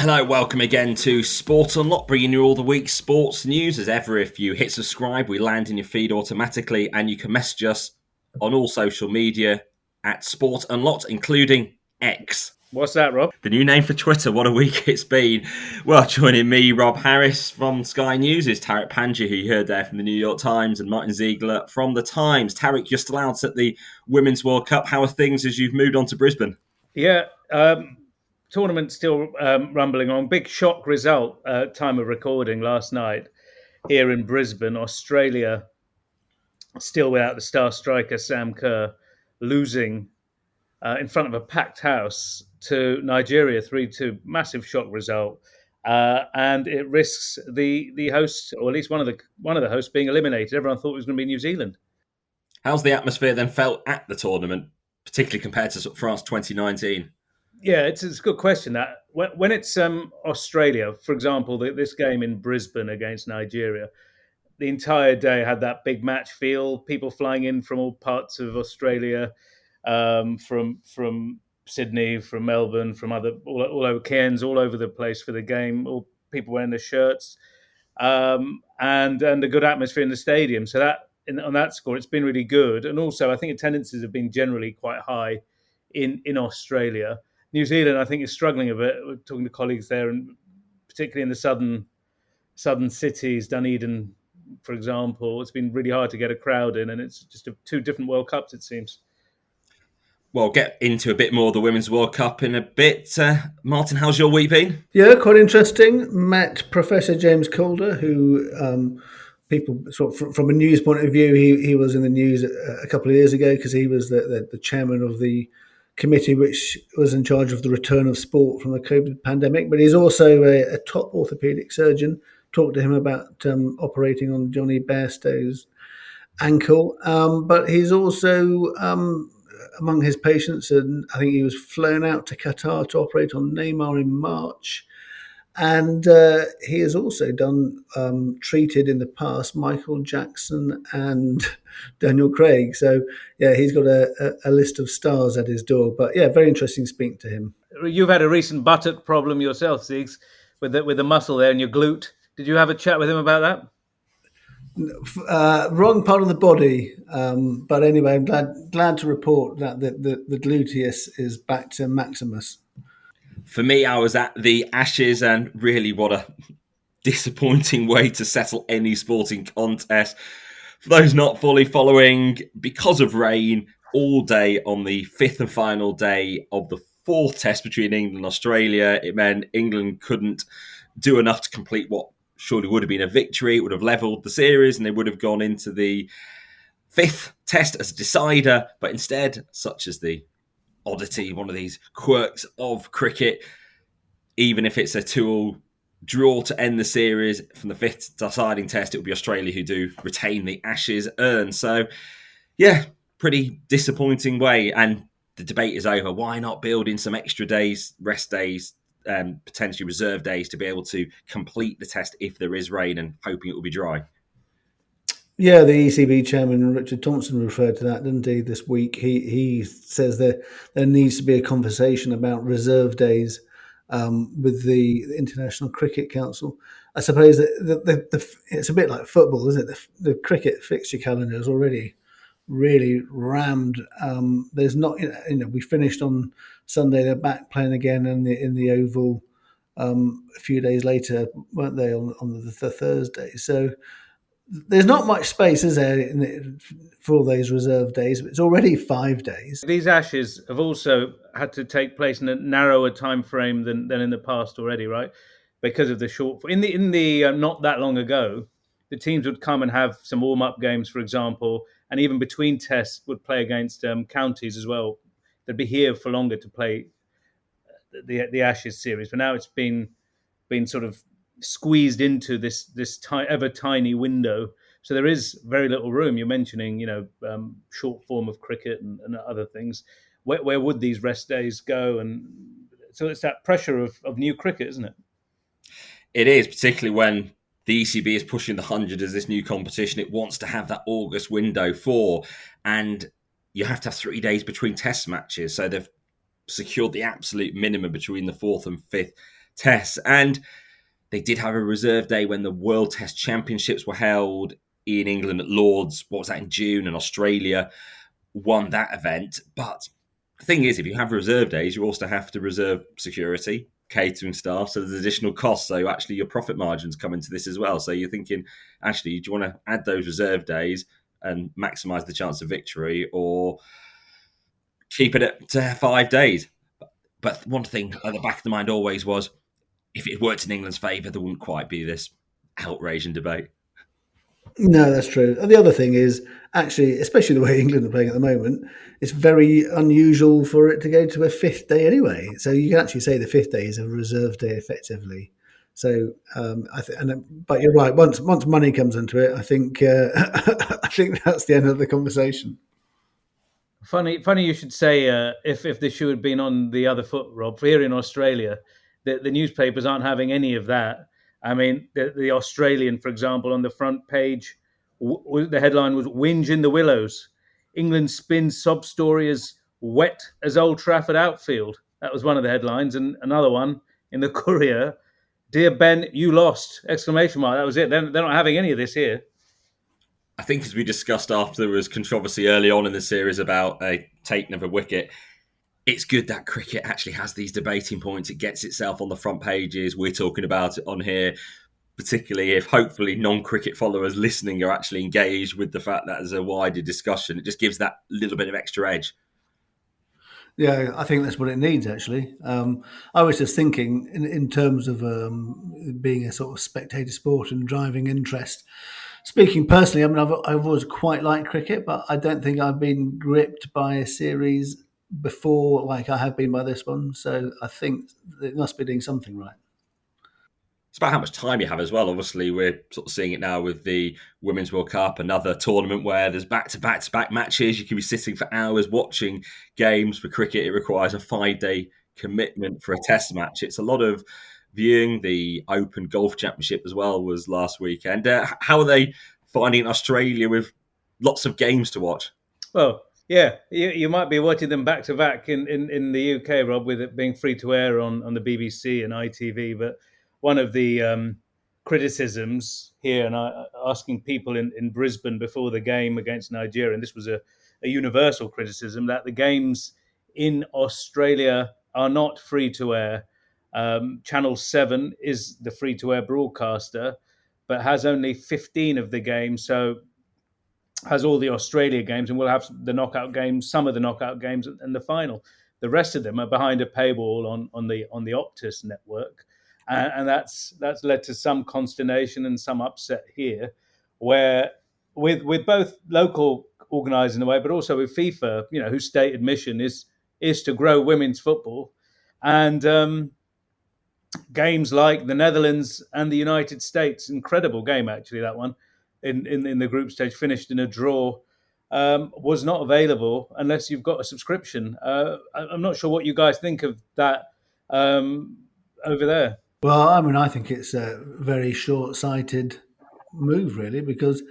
Hello, welcome again to Sport Unlocked, bringing you all the week's sports news. As ever, if you hit subscribe, we land in your feed automatically, and you can message us on all social media at Sport Unlocked, including X. What's that, Rob? The new name for Twitter. What a week it's been. Well, joining me, Rob Harris from Sky News, is Tariq Panja, who you heard there from the New York Times, and Martyn Ziegler from the Times. Tariq, you're still out at the Women's World Cup. How are things as you've moved on to Brisbane? Yeah, tournament still rumbling on. Big shock result, time of recording last night here in Brisbane. Australia still without the star striker Sam Kerr, losing in front of a packed house to Nigeria 3-2. Massive shock result. And it risks the host, or at least one of the hosts, being eliminated. Everyone thought it was going to be New Zealand. How's the atmosphere then felt at the tournament, particularly compared to France 2019? Yeah, it's a good question. That when it's Australia, for example, this game in Brisbane against Nigeria, the entire day had that big match feel. People flying in from all parts of Australia, from Sydney, from Melbourne, from all over Cairns, all over the place for the game. All people wearing their shirts, and a good atmosphere in the stadium. So that on that score, it's been really good. And also, I think attendances have been generally quite high in Australia. New Zealand, I think, is struggling a bit. We're talking to colleagues there, and particularly in the southern cities, Dunedin, for example, it's been really hard to get a crowd in, and it's just two different World Cups, it seems. Well, get into a bit more of the Women's World Cup in a bit. Martyn, how's your week been? Yeah, quite interesting. Met Professor James Calder, who people sort of from a news point of view, he was in the news a couple of years ago because he was the chairman of the committee which was in charge of the return of sport from the COVID pandemic. But he's also a top orthopaedic surgeon. Talked to him about operating on Johnny Bairstow's ankle. But he's also among his patients, and I think he was flown out to Qatar to operate on Neymar in March. And he has also treated in the past Michael Jackson and Daniel Craig. So, yeah, he's got a list of stars at his door. But, yeah, very interesting speaking to him. You've had a recent buttock problem yourself, Ziggs, with the muscle there in your glute. Did you have a chat with him about that? Wrong part of the body. But anyway, I'm glad to report that the gluteus is back to Maximus. For me, I was at the Ashes, and really what a disappointing way to settle any sporting contest. For those not fully following, because of rain, all day on the fifth and final day of the fourth test between England and Australia, it meant England couldn't do enough to complete what surely would have been a victory. It would have levelled the series and they would have gone into the fifth test as a decider. But instead, such as the oddity, one of these quirks of cricket, even if it's a 2-2 draw to end the series from the fifth deciding test, it will be Australia who do retain the Ashes urn. So, yeah, pretty disappointing way. And the debate is over. Why not build in some extra days, rest days, potentially reserve days to be able to complete the test if there is rain, and hoping it will be dry? Yeah, the ECB chairman, Richard Thompson, referred to that, didn't he, this week? He says there needs to be a conversation about reserve days with the International Cricket Council. I suppose that it's a bit like football, isn't it? The cricket fixture calendar is already really rammed. There's not, we finished on Sunday. They're back playing again in the Oval a few days later, weren't they, on the Thursday? So there's not much space, is there, for all those reserve days? It's already 5 days. These Ashes have also had to take place in a narrower time frame than in the past already, right? Because of the short. In the not that long ago, the teams would come and have some warm-up games, for example, and even between tests would play against counties as well. They'd be here for longer to play the Ashes series, but now it's been sort of squeezed into this ever tiny window, so there is very little room. You're mentioning, short form of cricket and other things. Where would these rest days go? And so it's that pressure of new cricket, isn't it? It is, particularly when the ECB is pushing the 100 as this new competition. It wants to have that August window and you have to have 3 days between test matches. So they've secured the absolute minimum between the fourth and fifth tests. And they did have a reserve day when the World Test Championships were held in England at Lords. What was that, in June? And Australia won that event. But the thing is, if you have reserve days, you also have to reserve security, catering staff, so there's additional costs. So actually your profit margins come into this as well. So you're thinking, actually, do you want to add those reserve days and maximise the chance of victory, or keep it at 5 days? But one thing at the back of the mind always was, if it worked in England's favour, there wouldn't quite be this outrage and debate. No, that's true. And the other thing is, actually, especially the way England are playing at the moment, it's very unusual for it to go to a fifth day anyway. So you can actually say the fifth day is a reserve day effectively. So, but you're right. Once money comes into it, I think I think that's the end of the conversation. Funny you should say if the shoe had been on the other foot, Rob. Here in Australia, the newspapers aren't having any of that. I mean, the Australian, for example, on the front page, the headline was "Whinge in the Willows." England spins sob story as wet as Old Trafford outfield. That was one of the headlines, and another one in the Courier: "Dear Ben, you lost!" Exclamation mark. That was it. They're not having any of this here. I think, as we discussed after there was controversy early on in the series about a taking of a wicket, it's good that cricket actually has these debating points. It gets itself on the front pages. We're talking about it on here, particularly if hopefully non-cricket followers listening are actually engaged with the fact that there's a wider discussion. It just gives that little bit of extra edge. Yeah, I think that's what it needs, actually. I was just thinking in terms of being a sort of spectator sport and driving interest. Speaking personally, I mean, I've always quite liked cricket, but I don't think I've been gripped by a series before like I have been by this one. So I think it must be doing something right. It's about how much time you have as well. Obviously, we're sort of seeing it now with the Women's World Cup, another tournament where there's back-to-back matches. You can be sitting for hours watching games. For cricket, it requires a 5-day commitment for a test match. It's a lot of viewing. The Open Golf Championship as well was last weekend. How are they finding Australia with lots of games to watch? Well, yeah, you might be watching them back to back in the UK, Rob, with it being free to air on the BBC and ITV. But one of the criticisms here, and asking people in Brisbane before the game against Nigeria, and this was a universal criticism, that the games in Australia are not free to air. Channel 7 is the free to air broadcaster, but has only 15 of the games. So has all the Australia games, and we'll have the knockout games, some of the knockout games, and the final. The rest of them are behind a paywall on the Optus network, and that's led to some consternation and some upset here, where with both local organising the way, but also with FIFA, whose state admission is to grow women's football, and games like the Netherlands and the United States, incredible game actually, that one. In the group stage, finished in a draw, was not available unless you've got a subscription. I'm not sure what you guys think of that over there. Well, I mean, I think it's a very short-sighted move, really, because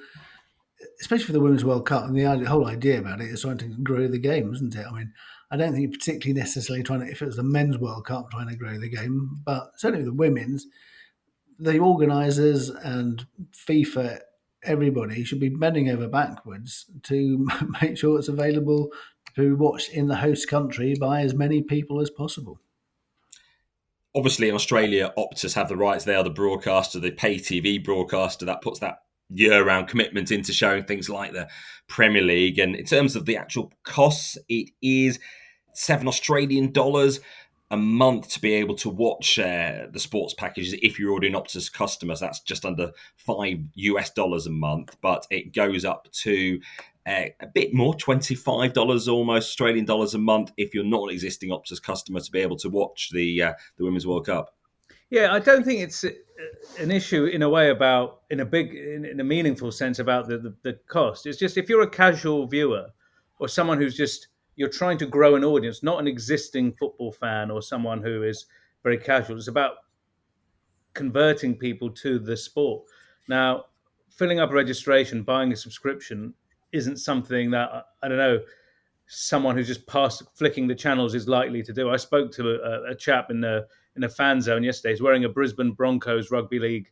especially for the Women's World Cup, and the whole idea about it is trying to grow the game, isn't it? I mean, I don't think particularly necessarily trying to, if it was the Men's World Cup, trying to grow the game, but certainly the women's, the organisers and FIFA, everybody should be bending over backwards to make sure it's available to be watched in the host country by as many people as possible. Obviously, in Australia, Optus have the rights. They are the broadcaster, the pay TV broadcaster. That puts that year-round commitment into showing things like the Premier League. And in terms of the actual costs, it is $7 Australian a month to be able to watch the sports packages if you're already an Optus customer. So that's just under $5 a month, but it goes up to a bit more, $25 almost Australian dollars a month if you're not an existing Optus customer to be able to watch the Women's World Cup. Yeah, I don't think it's an issue in a way about in a meaningful sense about the cost. It's just if you're a casual viewer or someone who's just you're trying to grow an audience, not an existing football fan or someone who is very casual. It's about converting people to the sport. Now, filling up a registration, buying a subscription isn't something that, I don't know, someone who's just flicking the channels is likely to do. I spoke to a chap in a fan zone yesterday. He's wearing a Brisbane Broncos rugby league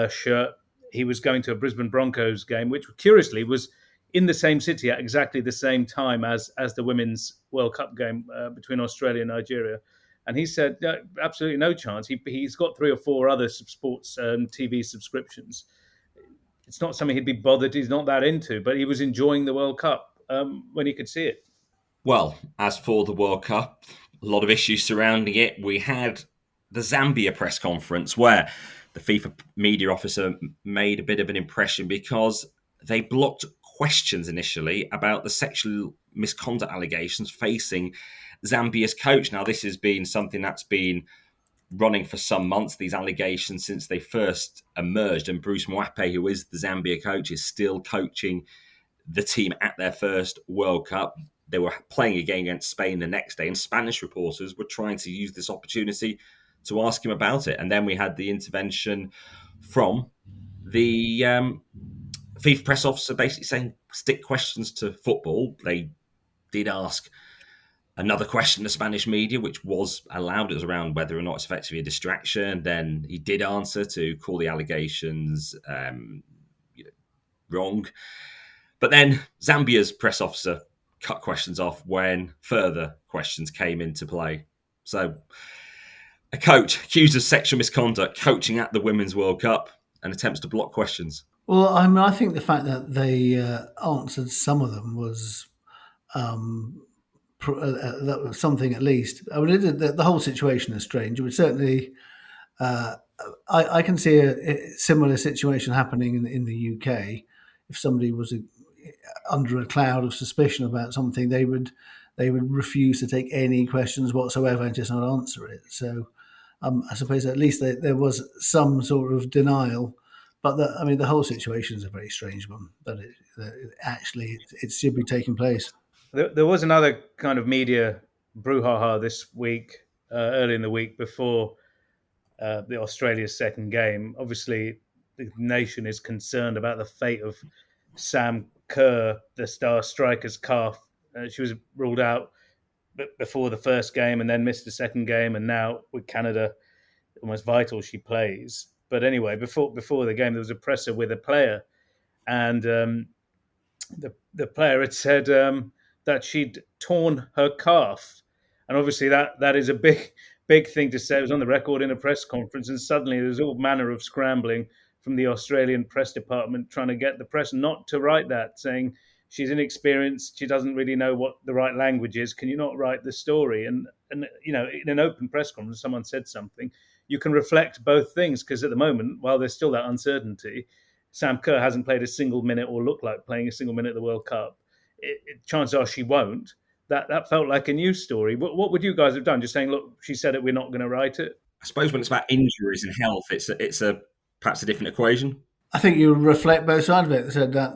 shirt. He was going to a Brisbane Broncos game, which curiously was in the same city at exactly the same time as the Women's World Cup game between Australia and Nigeria. And he said, absolutely no chance. He's got 3 or 4 other sports TV subscriptions. It's not something he'd be bothered. He's not that into, but he was enjoying the World Cup when he could see it. Well, as for the World Cup, a lot of issues surrounding it. We had the Zambia press conference where the FIFA media officer made a bit of an impression because they blocked questions initially about the sexual misconduct allegations facing Zambia's coach. Now, this has been something that's been running for some months, these allegations, since they first emerged. And Bruce Mwape, who is the Zambia coach, is still coaching the team at their first World Cup. They were playing a game against Spain the next day, and Spanish reporters were trying to use this opportunity to ask him about it. And then we had the intervention from the FIFA press officer basically saying, stick questions to football. They did ask another question to Spanish media, which was allowed. It was around whether or not it's effectively a distraction. Then he did answer to call the allegations wrong. But then Zambia's press officer cut questions off when further questions came into play. So a coach accused of sexual misconduct coaching at the Women's World Cup and attempts to block questions. Well, I mean, I think the fact that they answered some of them was that was something at least. I mean, the whole situation is strange. It would certainly, I can see a similar situation happening in the UK. If somebody was under a cloud of suspicion about something, they would refuse to take any questions whatsoever and just not answer it. So I suppose at least there was some sort of denial. But the whole situation is a very strange one. That it should be taking place. There was another kind of media brouhaha this week, early in the week before the Australia's second game. Obviously, the nation is concerned about the fate of Sam Kerr, the star striker's calf. She was ruled out before the first game and then missed the second game. And now with Canada, almost vital she plays. But anyway, before the game, there was a presser with a player. And the player had said that she'd torn her calf. And obviously that is a big thing to say. It was on the record in a press conference. And suddenly there's all manner of scrambling from the Australian press department trying to get the press not to write that, saying she's inexperienced, she doesn't really know what the right language is. Can you not write the story? And in an open press conference, someone said something. You can reflect both things because at the moment, while there's still that uncertainty, Sam Kerr hasn't played a single minute or looked like playing a single minute at the World Cup. Chances are she won't. That felt like a news story. What would you guys have done? Just saying, look, she said it, we're not going to write it? I suppose when it's about injuries and health, it's perhaps a different equation. I think you reflect both sides of it. They said that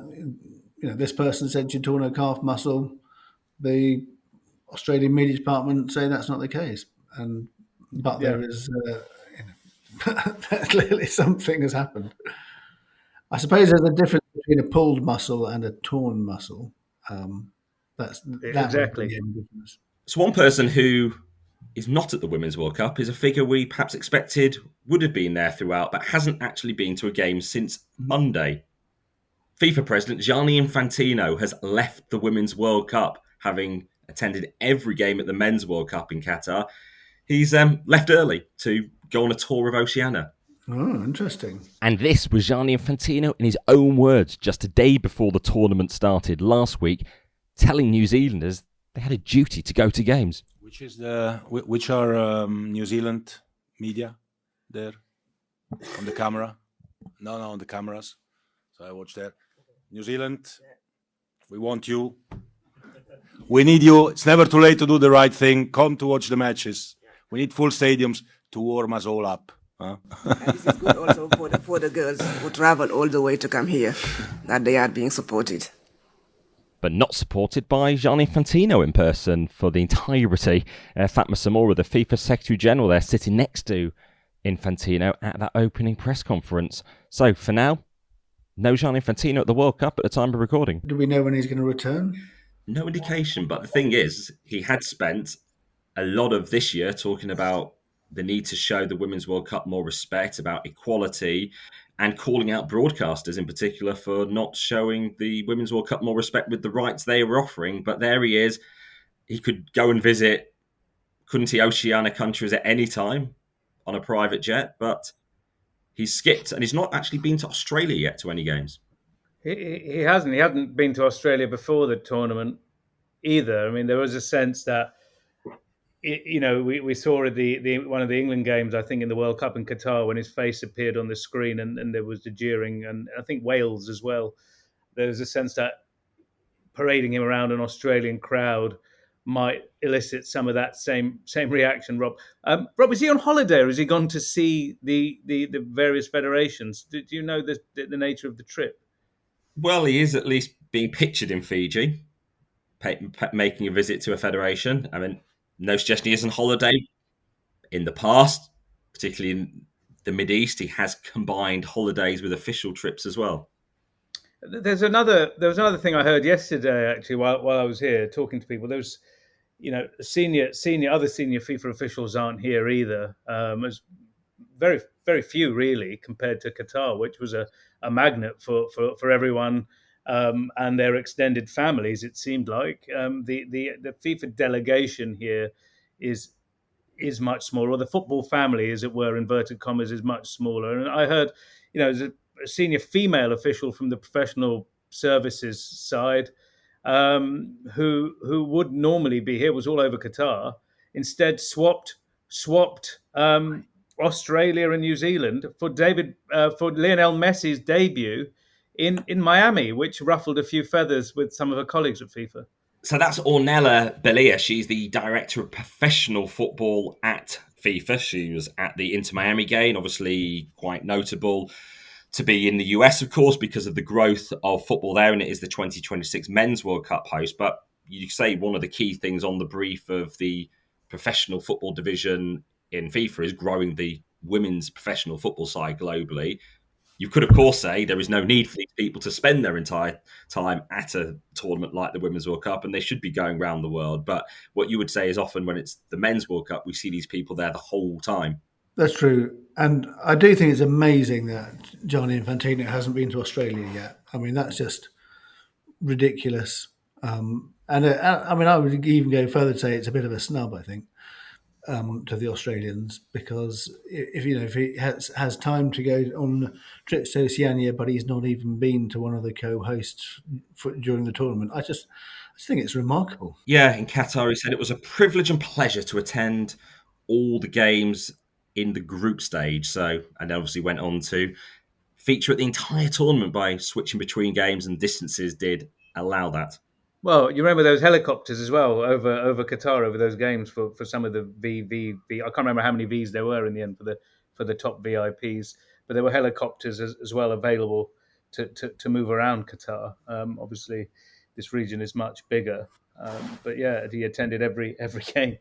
this person said she'd torn her calf muscle. The Australian media department say that's not the case, but there is clearly something has happened. I suppose there's a difference between a pulled muscle and a torn muscle. That's exactly. So one person who is not at the Women's World Cup is a figure we perhaps expected would have been there throughout, but hasn't actually been to a game since Monday. FIFA President Gianni Infantino has left the Women's World Cup, having attended every game at the Men's World Cup in Qatar. He's left early to go on a tour of Oceania. Oh, interesting. And this was Gianni Infantino in his own words just a day before the tournament started last week, telling New Zealanders they had a duty to go to games. Which are New Zealand media there on the camera? No, on the cameras. So I watched that. New Zealand, we want you. We need you. It's never too late to do the right thing. Come to watch the matches. We need full stadiums to warm us all up. And this is good also for the girls who travel all the way to come here, that they are being supported. But not supported by Gianni Infantino in person for the entirety. Fatma Samora, the FIFA Secretary-General there, sitting next to Infantino at that opening press conference. So, for now, no Gianni Infantino at the World Cup at the time of recording. Do we know when he's going to return? No indication. But the thing is, he had spent a lot of this year talking about the need to show the Women's World Cup more respect, about equality, and calling out broadcasters in particular for not showing the Women's World Cup more respect with the rights they were offering. But there he is. He could go and visit, couldn't he, Oceania countries at any time on a private jet, but he's skipped and he's not actually been to Australia yet to any games. He hasn't. He hadn't been to Australia before the tournament either. I mean, there was a sense that we saw at the one of the England games, I think, in the World Cup in Qatar, when his face appeared on the screen and there was the jeering, and I think Wales as well. There was a sense that parading him around an Australian crowd might elicit some of that same reaction. Rob, is he on holiday, or has he gone to see the various federations? Do you know the nature of the trip? Well, he is at least being pictured in Fiji, making a visit to a federation. I mean, no suggestion he is on holiday. In the past, particularly in the Mideast, he has combined holidays with official trips as well. There was another thing I heard yesterday, actually, while I was here talking to people. There was, other senior FIFA officials aren't here either. There's very, very few really compared to Qatar, which was a magnet for everyone and their extended families. It seemed like the FIFA delegation here is much smaller, or the football family, as it were, inverted commas, is much smaller. And I heard, there's a senior female official from the professional services side who would normally be here, was all over Qatar, instead swapped Australia and New Zealand for Lionel Messi's debut in Miami, which ruffled a few feathers with some of her colleagues at FIFA. So that's Ornella Belia. She's the director of professional football at FIFA. She was at the Inter Miami game, obviously quite notable to be in the US, of course, because of the growth of football there, and it is the 2026 Men's World Cup host. But you say one of the key things on the brief of the professional football division in FIFA is growing the women's professional football side globally. You could, of course, say there is no need for these people to spend their entire time at a tournament like the Women's World Cup, and they should be going around the world. But what you would say is often when it's the Men's World Cup, we see these people there the whole time. That's true. And I do think it's amazing that Gianni Infantino hasn't been to Australia yet. I mean, that's just ridiculous. I would even go further to say it's a bit of a snub, I think, to the Australians, because if he has time to go on trips to Oceania, but he's not even been to one of the co-hosts during the tournament, I just think it's remarkable. Yeah, in Qatar, he said it was a privilege and pleasure to attend all the games in the group stage. So, and obviously went on to feature at the entire tournament by switching between games, and distances did allow that. Well, you remember those helicopters as well over Qatar over those games for some of the V. I can't remember how many Vs there were in the end for the top VIPs, but there were helicopters as well available to move around Qatar. Obviously, this region is much bigger, but yeah, he attended every game.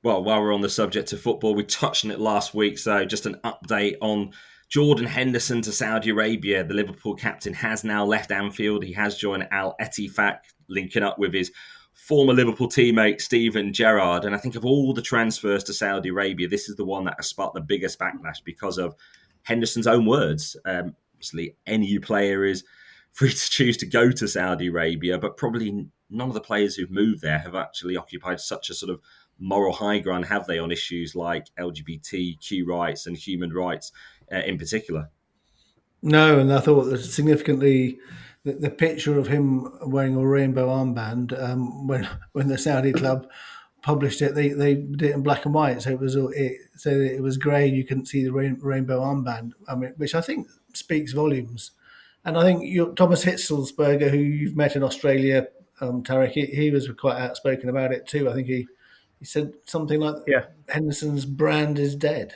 Well, while we're on the subject of football, we touched on it last week, so just an update on Jordan Henderson to Saudi Arabia. The Liverpool captain has now left Anfield. He has joined Al Ettifaq, linking up with his former Liverpool teammate Steven Gerrard. And I think of all the transfers to Saudi Arabia, this is the one that has sparked the biggest backlash because of Henderson's own words. Obviously, any player is free to choose to go to Saudi Arabia, but probably none of the players who've moved there have actually occupied such a sort of moral high ground, have they, on issues like LGBTQ rights and human rights in particular? No, and I thought that significantly the picture of him wearing a rainbow armband when the Saudi club published it, they did it in black and white, so it was grey. You couldn't see the rainbow armband. I mean, which I think speaks volumes. And I think Thomas Hitzelsberger, who you've met in Australia, Tariq, he was quite outspoken about it too. I think he said something like, Henderson's brand is dead.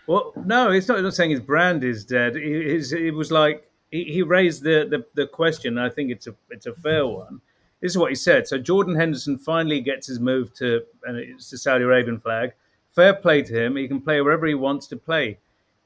Well, no, it's not saying his brand is dead. It was like he raised the question. And I think it's a fair one. This is what he said. So Jordan Henderson finally gets his move and it's the Saudi Arabian flag. Fair play to him. He can play wherever he wants to play.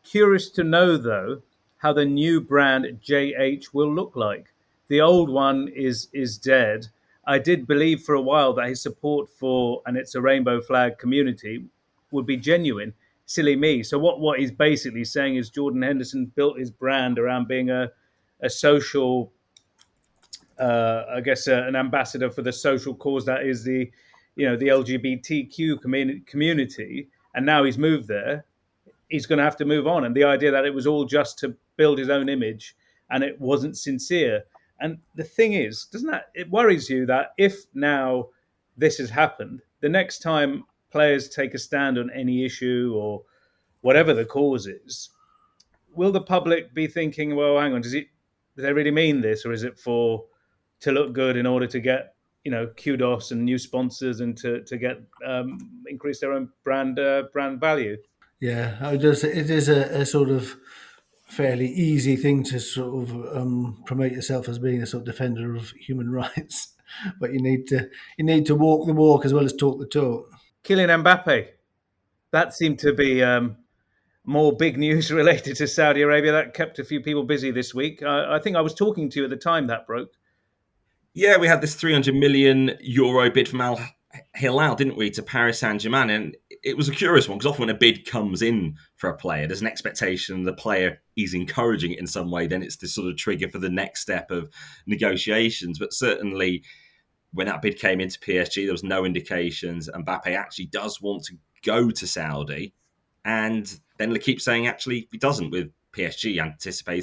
Curious to know, though, how the new brand JH will look like. The old one is dead. I did believe for a while that his support for, and it's a rainbow flag community, would be genuine. Silly me. So what he's basically saying is Jordan Henderson built his brand around being a social, I guess, an ambassador for the social cause that is the LGBTQ community, and now he's moved there. He's going to have to move on. And the idea that it was all just to build his own image and it wasn't sincere. And the thing is, it worries you that if now this has happened, the next time players take a stand on any issue or whatever the cause is, will the public be thinking, well, hang on, do they really mean this, or is it to look good in order to get kudos and new sponsors and to get increase their own brand value? Yeah, it is a sort of fairly easy thing to sort of promote yourself as being a sort of defender of human rights, but you need to walk the walk as well as talk the talk. Kylian Mbappe, that seemed to be more big news related to Saudi Arabia. That kept a few people busy this week. I think I was talking to you at the time that broke. Yeah, we had this 300 million euro bid from Al Hilal, didn't we, to Paris Saint-Germain? And it was a curious one because often when a bid comes in for a player, there's an expectation the player is encouraging it in some way. Then it's the sort of trigger for the next step of negotiations. But certainly when that bid came into PSG, there was no indications. Mbappe actually does want to go to Saudi. And then they keep saying actually he doesn't, with PSG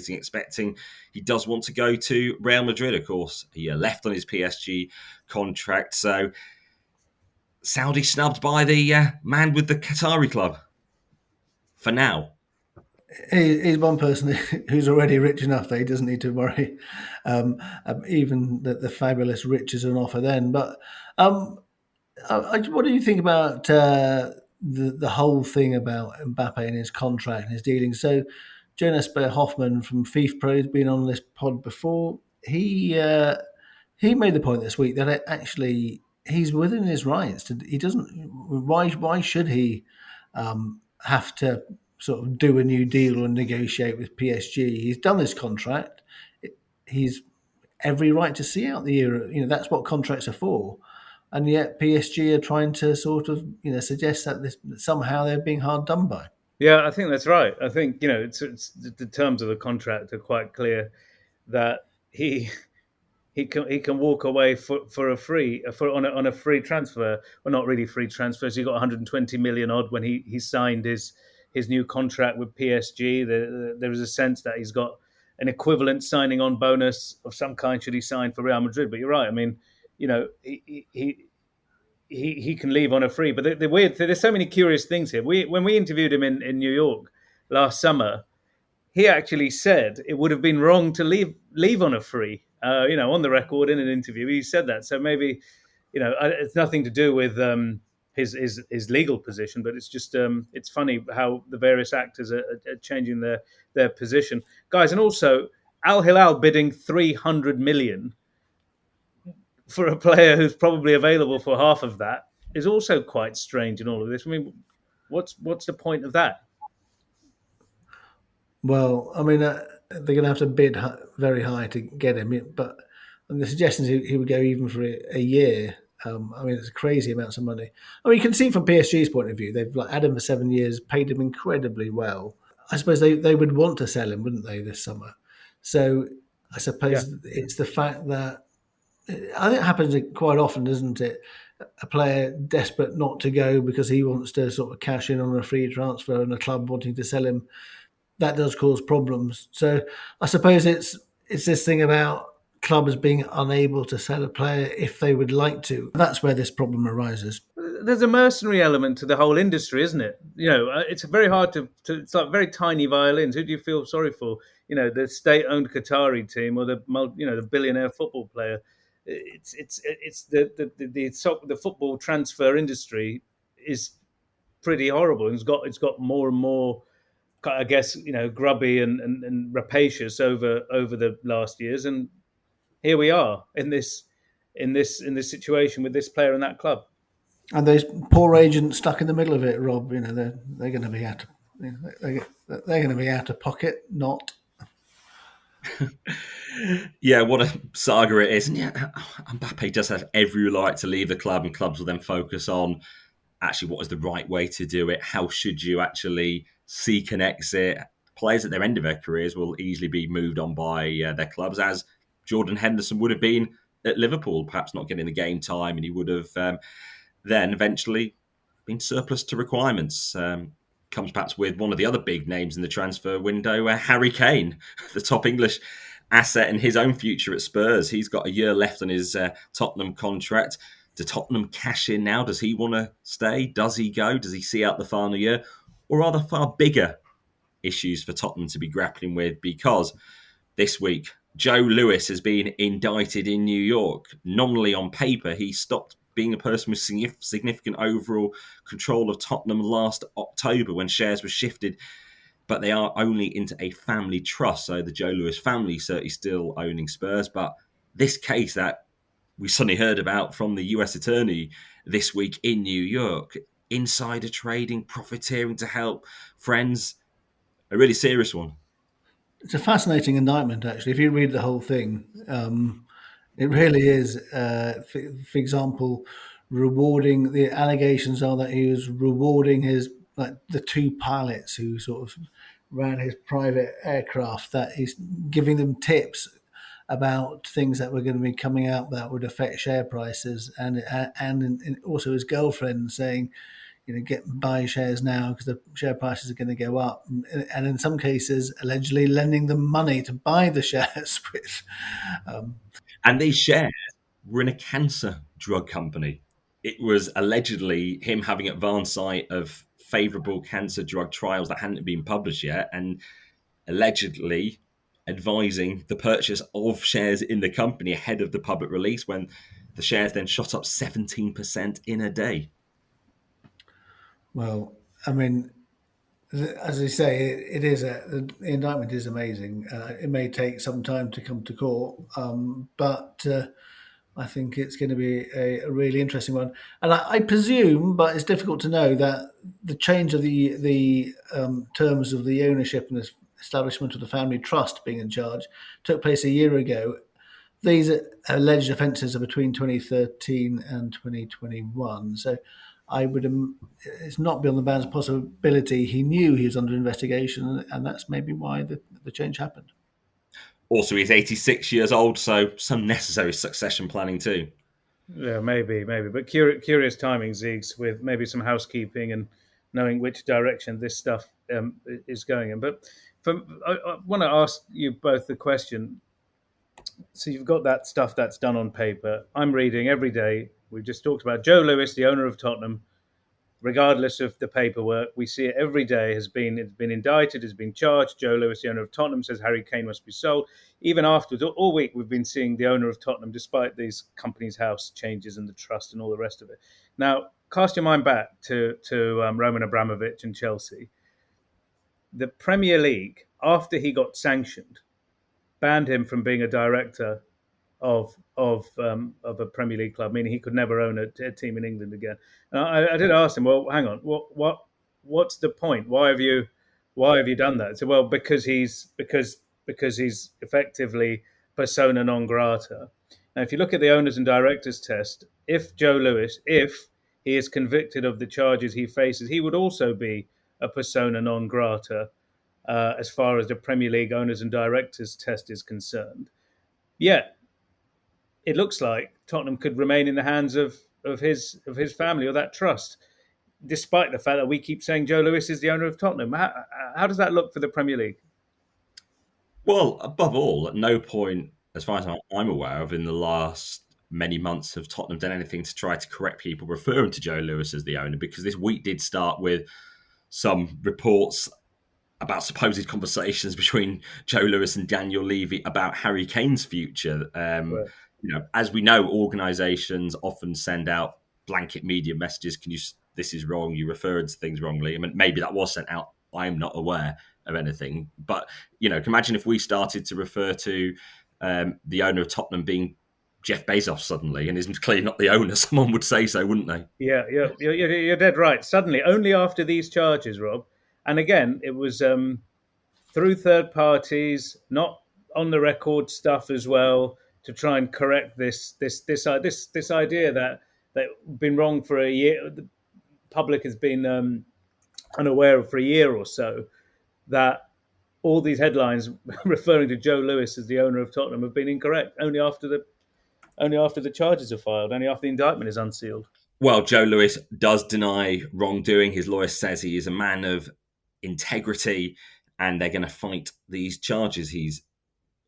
expecting he does want to go to Real Madrid. Of course, he left on his PSG contract. So Saudi snubbed by the man with the Qatari club for now. He's one person who's already rich enough that he doesn't need to worry. Even the fabulous riches on offer then. But what do you think about the whole thing about Mbappe and his contract and his dealings? So Jonas Hoffman from FIFA Pro has been on this pod before. He made the point this week that actually he's within his rights. He doesn't. Why should he have to sort of do a new deal or negotiate with PSG? He's done his contract. He's every right to see out the year. That's what contracts are for. And yet PSG are trying to sort of, suggest that somehow they're being hard done by. Yeah, I think that's right. I think, it's the terms of the contract are quite clear that he can walk away for a free on a free transfer. Well, not really free transfers. He got 120 million odd when he signed his new contract with PSG. There is a sense that he's got an equivalent signing on bonus of some kind should he sign for Real Madrid. But you're right. I mean, he can leave on a free. But the weird, there's so many curious things here. When we interviewed him in New York last summer, he actually said it would have been wrong to leave on a free. On the record in an interview, he said that. So maybe, it's nothing to do with his legal position, but it's just it's funny how the various actors are changing their position, guys. And also, Al Hilal bidding 300 million for a player who's probably available for half of that is also quite strange in all of this. I mean, what's the point of that? Well, I mean, they're going to have to bid very high to get him, but the suggestion is he would go even for a year. I mean, it's crazy amounts of money. I mean, you can see from PSG's point of view, they've had him for 7 years, paid him incredibly well. I suppose they would want to sell him, wouldn't they, this summer? So I suppose it's the fact that I think it happens quite often, doesn't it? A player desperate not to go because he wants to sort of cash in on a free transfer and a club wanting to sell him. That does cause problems. So I suppose it's this thing about clubs being unable to sell a player if they would like to. That's where this problem arises. There's a mercenary element to the whole industry, isn't it? It's very hard to it's like very tiny violins. Who do you feel sorry for? The state-owned Qatari team or the billionaire football player. It's the football transfer industry is pretty horrible. It's got more and more, I guess, grubby and rapacious over the last years, and here we are in this situation with this player and that club. And those poor agents stuck in the middle of it, Rob. They're going to be out. They're going to be out of pocket. Not. Yeah, what a saga it is. And yeah, Mbappe does have every right to leave the club, and clubs will then focus on actually what is the right way to do it. How should you actually seek an exit? Players at their end of their careers will easily be moved on by their clubs, as Jordan Henderson would have been at Liverpool, perhaps not getting the game time, and he would have then eventually been surplus to requirements. Comes perhaps with one of the other big names in the transfer window, Harry Kane, the top English asset in his own future at Spurs. He's got a year left on his Tottenham contract. Do Tottenham cash in now? Does he want to stay? Does he go? Does he see out the final year? Or are there far bigger issues for Tottenham to be grappling with? Because this week, Joe Lewis has been indicted in New York. Nominally on paper, he stopped being a person with significant overall control of Tottenham last October when shares were shifted, but they are only into a family trust. So the Joe Lewis family certainly still owning Spurs. But this case that we suddenly heard about from the US attorney this week in New York, insider trading, profiteering to help friends, a really serious one. It's a fascinating indictment, actually. If you read the whole thing, it really is. For example, rewarding the allegations are that he was rewarding the two pilots who sort of ran his private aircraft. That he's giving them tips about things that were going to be coming out that would affect share prices, and also his girlfriend saying, buy shares now because the share prices are going to go up, and in some cases allegedly lending them money to buy the shares with. And these shares were in a cancer drug company. It was allegedly him having advanced sight of favourable cancer drug trials that hadn't been published yet, and allegedly advising the purchase of shares in the company ahead of the public release, when the shares then shot up 17% in a day. Well, I mean, as I say, the indictment is amazing. It may take some time to come to court, but I think it's going to be a really interesting one. And I presume, but it's difficult to know, that the change of the terms of the ownership and the establishment of the family trust being in charge took place a year ago. These alleged offences are between 2013 and 2021. So it's not beyond the bounds of possibility he knew he was under investigation, and that's maybe why the change happened. Also, he's 86 years old, so some necessary succession planning too. Yeah, maybe. But curious timing, Ziegs, with maybe some housekeeping and knowing which direction this stuff is going in. But I want to ask you both the question. So you've got that stuff that's done on paper. I'm reading every day. We've just talked about Joe Lewis, the owner of Tottenham. Regardless of the paperwork, we see it every day. It's been indicted, has been charged. Joe Lewis, the owner of Tottenham, says Harry Kane must be sold. Even afterwards, all week we've been seeing the owner of Tottenham, despite these company's house changes and the trust and all the rest of it. Now, cast your mind back to Roman Abramovich and Chelsea. The Premier League, after he got sanctioned, banned him from being a director of a Premier League club, meaning he could never own a team in England again. And I did ask him, well, hang on, what's the point? Why have you done that? So, well, because he's effectively persona non grata. Now, if you look at the owners and directors test, if Joe Lewis, if he is convicted of the charges he faces, he would also be a persona non grata as far as the Premier League owners and directors test is concerned. Yet, it looks like Tottenham could remain in the hands of his family or that trust, despite the fact that we keep saying Joe Lewis is the owner of Tottenham. How does that look for the Premier League? Well, above all, at no point, as far as I'm aware of, in the last many months have Tottenham done anything to try to correct people referring to Joe Lewis as the owner, because this week did start with some reports about supposed conversations between Joe Lewis and Daniel Levy about Harry Kane's future. Right. As we know, organisations often send out blanket media messages. This is wrong. You referred to things wrongly. I mean, maybe that was sent out. I'm not aware of anything. But, imagine if we started to refer to the owner of Tottenham being Jeff Bezos suddenly, and is clearly not the owner. Someone would say so, wouldn't they? Yeah, you're dead right. Suddenly, only after these charges, Rob, and again, it was through third parties, not on the record stuff as well to try and correct this idea that been wrong for a year. The public has been unaware of for a year or so, that all these headlines referring to Joe Lewis as the owner of Tottenham have been incorrect. Only after the charges are filed, only after the indictment is unsealed. Well, Joe Lewis does deny wrongdoing. His lawyer says he is a man of integrity and they're going to fight these charges. He's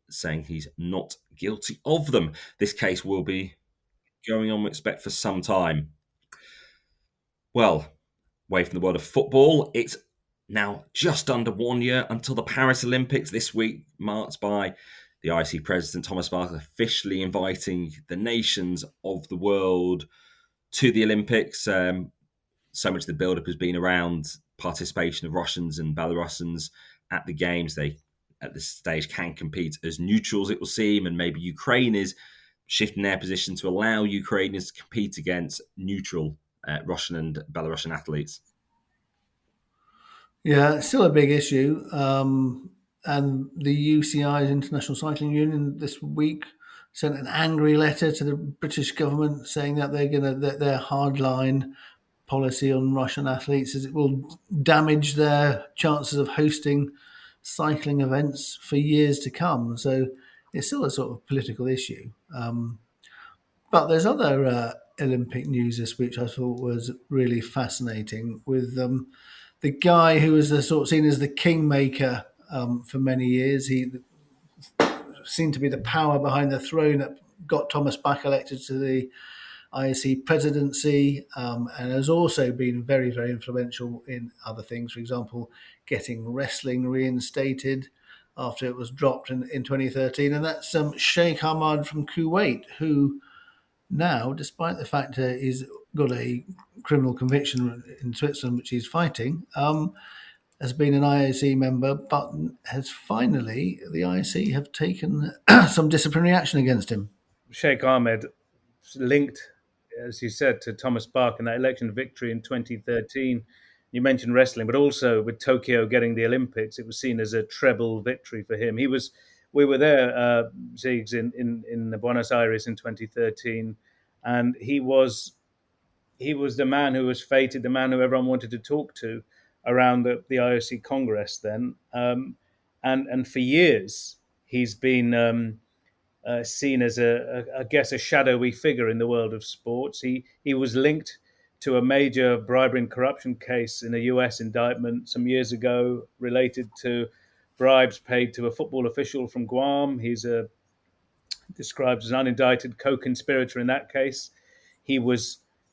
saying he's not guilty of them. This case will be going on, we expect, for some time. Well, away from the world of football, it's now just under 1 year until the Paris Olympics this week, marked by the IOC president Thomas Bach officially inviting the nations of the world to the Olympics. So much of the build-up has been around participation of Russians and Belarusians at the games. They, at this stage, can compete as neutrals, it will seem, and maybe Ukraine is shifting their position to allow Ukrainians to compete against neutral Russian and Belarusian athletes. Yeah, it's still a big issue. And the UCI's International Cycling Union this week sent an angry letter to the British government saying that their hardline policy on Russian athletes is it will damage their chances of hosting cycling events for years to come. So it's still a sort of political issue. But there's other Olympic news this week I thought was really fascinating with the guy who was sort of seen as the kingmaker for many years. He seemed to be the power behind the throne that got Thomas Bach elected to the IOC presidency, and has also been very, very influential in other things. For example, getting wrestling reinstated after it was dropped in 2013. And that's Sheikh Hamad from Kuwait, who now, despite the fact that he's got a criminal conviction in Switzerland, which he's fighting, has been an IOC member, but has finally, the IOC have taken some disciplinary action against him. Sheikh Ahmed linked, as you said, to Thomas Bach in that election victory in 2013. You mentioned wrestling, but also with Tokyo getting the Olympics, it was seen as a treble victory for him. We were there, Ziegs, in Buenos Aires in 2013, and he was the man who was fated, the man who everyone wanted to talk to around the IOC Congress then. And for years, he's been seen as a shadowy figure in the world of sports. He was linked to a major bribery and corruption case in a US indictment some years ago related to bribes paid to a football official from Guam. He's described as an unindicted co-conspirator in that case. He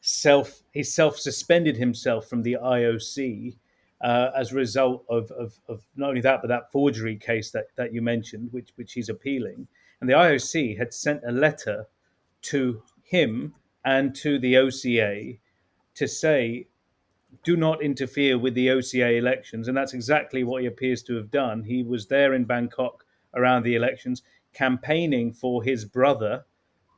self-suspended himself from the IOC as a result of not only that, but that forgery case that you mentioned, which he's appealing. And the IOC had sent a letter to him and to the OCA to say, do not interfere with the OCA elections. And that's exactly what he appears to have done. He was there in Bangkok around the elections, campaigning for his brother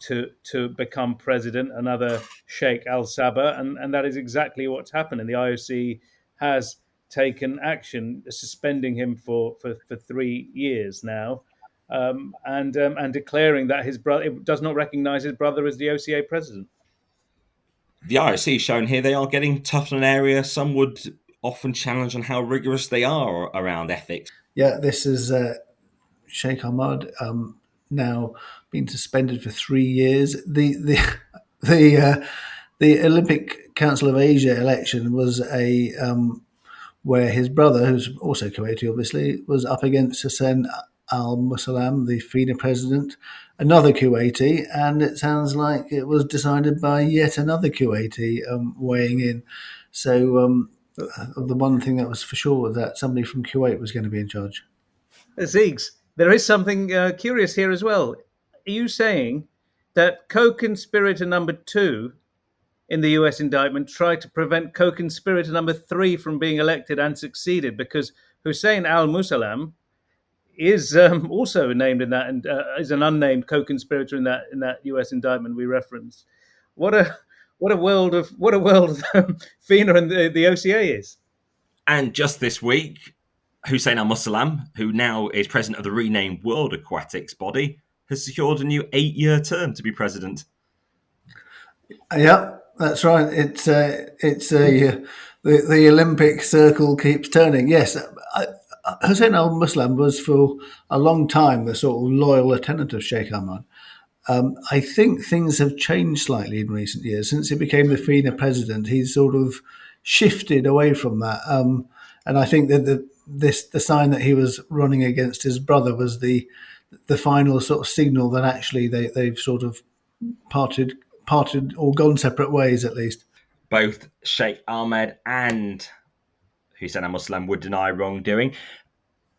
to become president, another Sheikh Al Sabah. And that is exactly what's happened. And the IOC has taken action, suspending him for 3 years now, and declaring that his brother does not recognize his brother as the OCA president. The IOC shown here, they are getting tough in an area some would often challenge on how rigorous they are around ethics. Yeah, this is Sheikh Ahmad now been suspended for 3 years. The Olympic Council of Asia election was where his brother, who's also Kuwaiti, obviously, was up against Hussein Al-Musalam, the FINA president, another Kuwaiti, and it sounds like it was decided by yet another Kuwaiti weighing in. So the one thing that was for sure was that somebody from Kuwait was going to be in charge. Ziegs, there is something curious here as well. Are you saying that co-conspirator number 2 in the US indictment tried to prevent co-conspirator number 3 from being elected and succeeded? Because Hussein al-Musalam is also named in that, and is an unnamed co-conspirator in that US indictment we referenced. What a world of FINA and the OCA is. And just this week, Hussein Al-Mussalam, who now is president of the renamed World Aquatics body, has secured a new 8-year term to be president. Yeah, that's right. It's the Olympic circle keeps turning. Yes, Hussein Al-Muslim was for a long time the sort of loyal attendant of Sheikh Ahmad. I think things have changed slightly in recent years. Since he became the FINA president, he's sort of shifted away from that. And I think that the sign that he was running against his brother was the final sort of signal that actually they've sort of parted or gone separate ways, at least. Both Sheikh Ahmed and Hussein Al-Muslim would deny wrongdoing.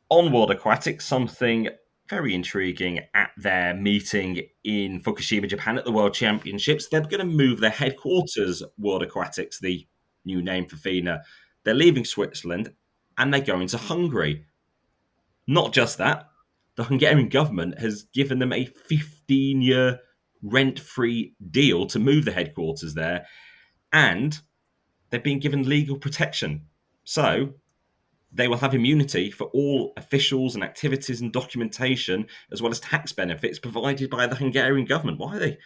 On World Aquatics, something very intriguing at their meeting in Fukushima, Japan at the World Championships. They're going to move their headquarters, World Aquatics, the new name for FINA. They're leaving Switzerland and they're going to Hungary. Not just that, the Hungarian government has given them a 15-year rent-free deal to move the headquarters there, and they've been given legal protection. So they will have immunity for all officials and activities and documentation, as well as tax benefits provided by the Hungarian government. Why are they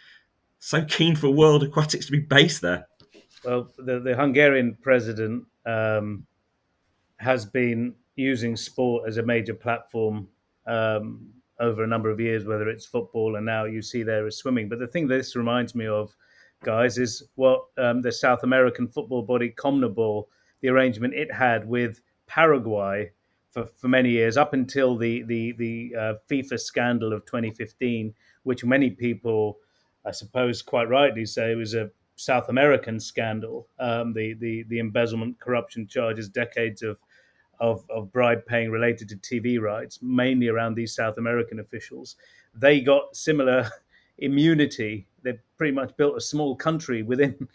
so keen for World Aquatics to be based there? Well, the Hungarian president has been using sport as a major platform over a number of years, whether it's football and now you see there is swimming. But the thing this reminds me of, guys, is what the South American football body CONMEBOL, the arrangement it had with Paraguay for many years, up until the FIFA scandal of 2015, which many people, I suppose, quite rightly say was a South American scandal. The embezzlement, corruption charges, decades of bribe paying related to TV rights, mainly around these South American officials. They got similar immunity. They pretty much built a small country within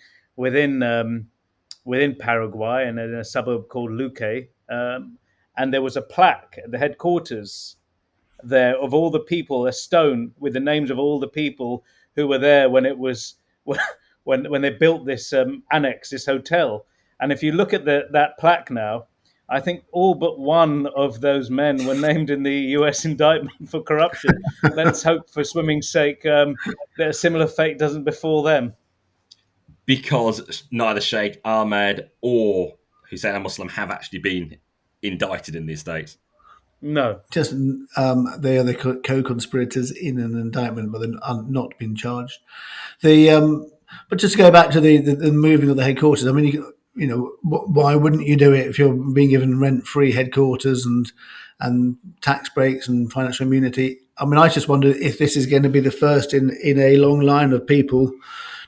Paraguay and in a suburb called Luque. And there was a plaque at the headquarters there of all the people, a stone with the names of all the people who were there when it was when they built this annex, this hotel. And if you look at that plaque now, I think all but one of those men were named in the US indictment for corruption. Let's hope, for swimming's sake, that a similar fate doesn't befall them. Because neither Sheikh Ahmed or Hussein Al-Muslim have actually been indicted in these states. No. Just they are the co-conspirators in an indictment, but they're not been charged. But just to go back to the moving of the headquarters, I mean, you know, why wouldn't you do it if you're being given rent-free headquarters and tax breaks and financial immunity? I mean, I just wonder if this is going to be the first in a long line of people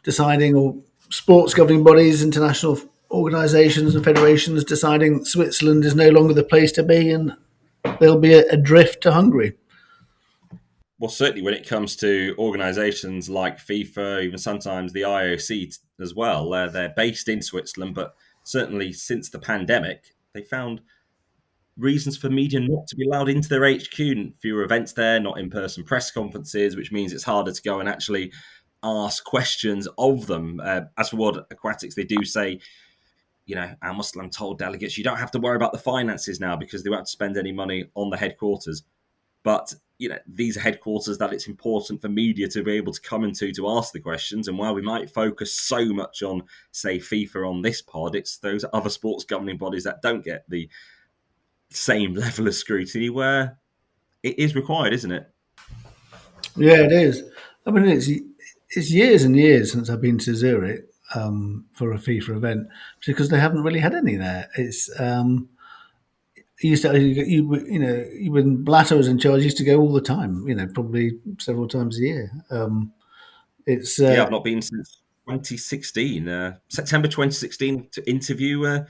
deciding, or sports governing bodies, international organisations and federations deciding Switzerland is no longer the place to be and there'll be a drift to Hungary. Well, certainly when it comes to organisations like FIFA, even sometimes the IOC as well, they're based in Switzerland, but certainly since the pandemic, they found reasons for media not to be allowed into their HQ, fewer events there, not in-person press conferences, which means it's harder to go and actually ask questions of them. As for World Aquatics, they do say, you know, Al-Muslim told delegates, you don't have to worry about the finances now because they won't have to spend any money on the headquarters. But, you know, these are headquarters that it's important for media to be able to come into to ask the questions. And while we might focus so much on, say, FIFA on this pod, it's those other sports governing bodies that don't get the same level of scrutiny where it is required, isn't it? Yeah, it is. I mean, it's years and years since I've been to Zurich for a FIFA event, because they haven't really had any there. It's when Blatter was in charge, I used to go all the time. You know, probably several times a year. I've not been since 2016, September 2016, to interview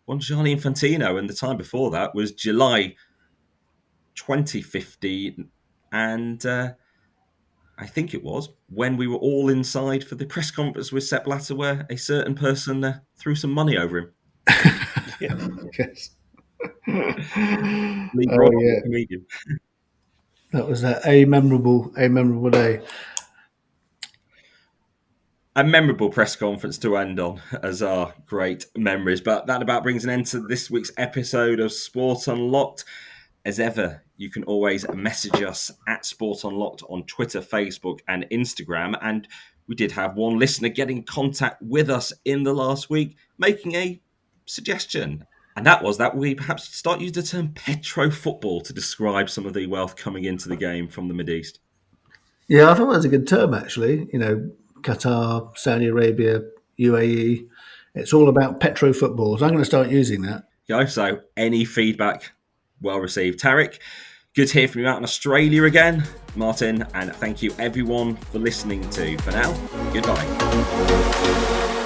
one Gianni Infantino, and the time before that was July 2015, and I think it was when we were all inside for the press conference with Sepp Blatter, where a certain person threw some money over him. Yes. Comedian. That was a memorable day. A memorable press conference to end on as our great memories. But that about brings an end to this week's episode of Sport Unlocked. As ever, you can always message us at Sport Unlocked on Twitter, Facebook, and Instagram. And we did have one listener get in contact with us in the last week, making a suggestion. And that was that we perhaps start using the term petro-football to describe some of the wealth coming into the game from the Mideast. Yeah, I thought that was a good term, actually. You know, Qatar, Saudi Arabia, UAE. It's all about petro football. So I'm going to start using that. So any feedback, well received. Tariq, good to hear from you out in Australia again. Martyn, and thank you everyone for listening to. For now, goodbye.